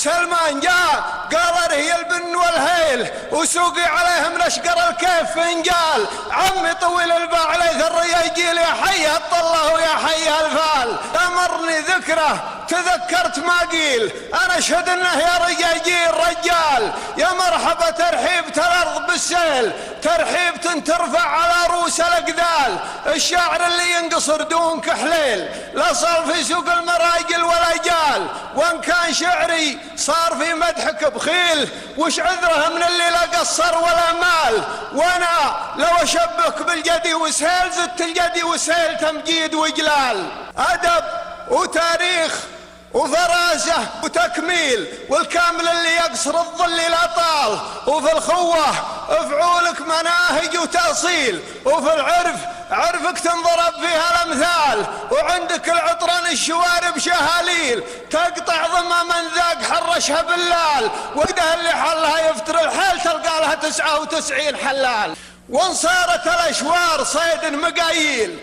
سلمان جاء قال ارهي البن والهيل وسوقي عليهم نشقر الكيف فنجال. عمي طويل الباع ليث الرياجيل يا حي الطله ويا حي الفال. امرني ذكره تذكرت ما قيل انا اشهد انه يا رجاجيل رجال. يا مرحبا ترحيبة الارض بالسيل ترحيبة ترفع على رؤوس الاقدال. الشاعر اللي ينقصر دون كحليل لا صار في سوق المراجل ولا جال. وان كان شعري صار في مدحك بخيل وش عذره من اللي لا قصر ولا مال. وانا لو اشبك بالجدي وسهيل زدت الجدي وسهيل تمجيد وجلال. ادب وتاريخ وفراسة وتكميل والكامل اللي يقصر الظل لا طال. وفي الخوة افعولك مناهج وتأصيل وفي العرف عرفك تنضرب فيها الامثال. وعندك العطران الشوارب شهاليل تقطع ضمى من ذاق حرشها باللال. وقدها اللي حلها يفتر الحيل تلقى لها 99 حلال. وانصارت الاشوار صيد مقاييل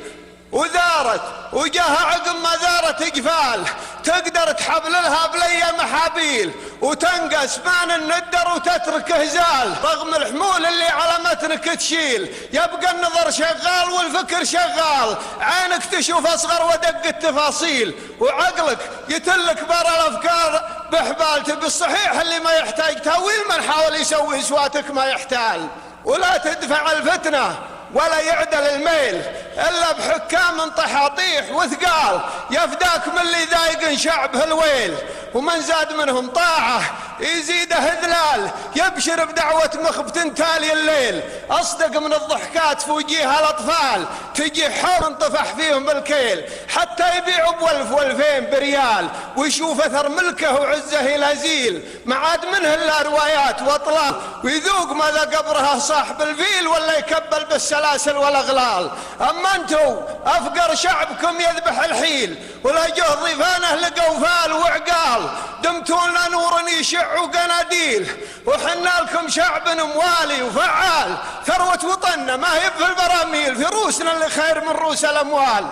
وذارت وجاها عقب ما ذارت اقفال. تقدر تحبللها بلي محابيل وتنقص مان الندر وتترك هزال. رغم الحمول اللي على متنك تشيل يبقى النظر شغال والفكر شغال. عينك تشوف اصغر ودق التفاصيل وعقلك يتلك برا الافكار بحبال. تبي الصحيح اللي ما يحتاج تاويل من حاول يسوي سواتك ما يحتال. ولا تدفع الفتنه ولا يعدل الميل إلا بحكام طحاطيح وثقال. يفداك من اللي ذايق شعبه الويل ومن زاد منهم طاعة يزيده إذلال. يبشر بدعوة مخبة تالي الليل أصدق من الضحكات في وجيها الأطفال. تجي حور انطفح فيهم بالكيل حتى يبيعوا ب1000 و2000 بريال ويشوف أثر ملكه وعزه الهزيل. ما عاد منه إلا روايات وأطلال ويذوق ماذا قبرها صاحب الفيل ولا يكبل بالسلاسل والأغلال. أما أنتوا أفقر شعبكم يذبح الحيل ولا جه ضيفانه لقوا فال وعقال. دمتوا لنا نور يشع وقناديل وحنا لكم شعب موالي وفعال. ثروة وطننا ما هي في البراميل في روسنا اللي خير من روس الأموال.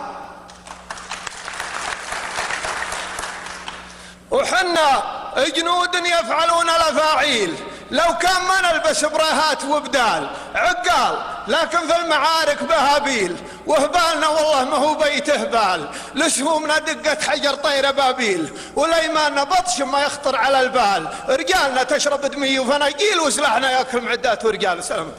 وحنا جنود يفعلون الأفاعيل لو كان ما نلبس براهات وبدال عقال. لكن في المعارك بهابيل وهبالنا والله ما هو بيت هبال. لسهومنا دقت حجر طير بابيل وليماننا بطش ما يخطر على البال. رجالنا تشرب دمي وفناجيل وسلاحنا ياكل معدات ورجال. سلام.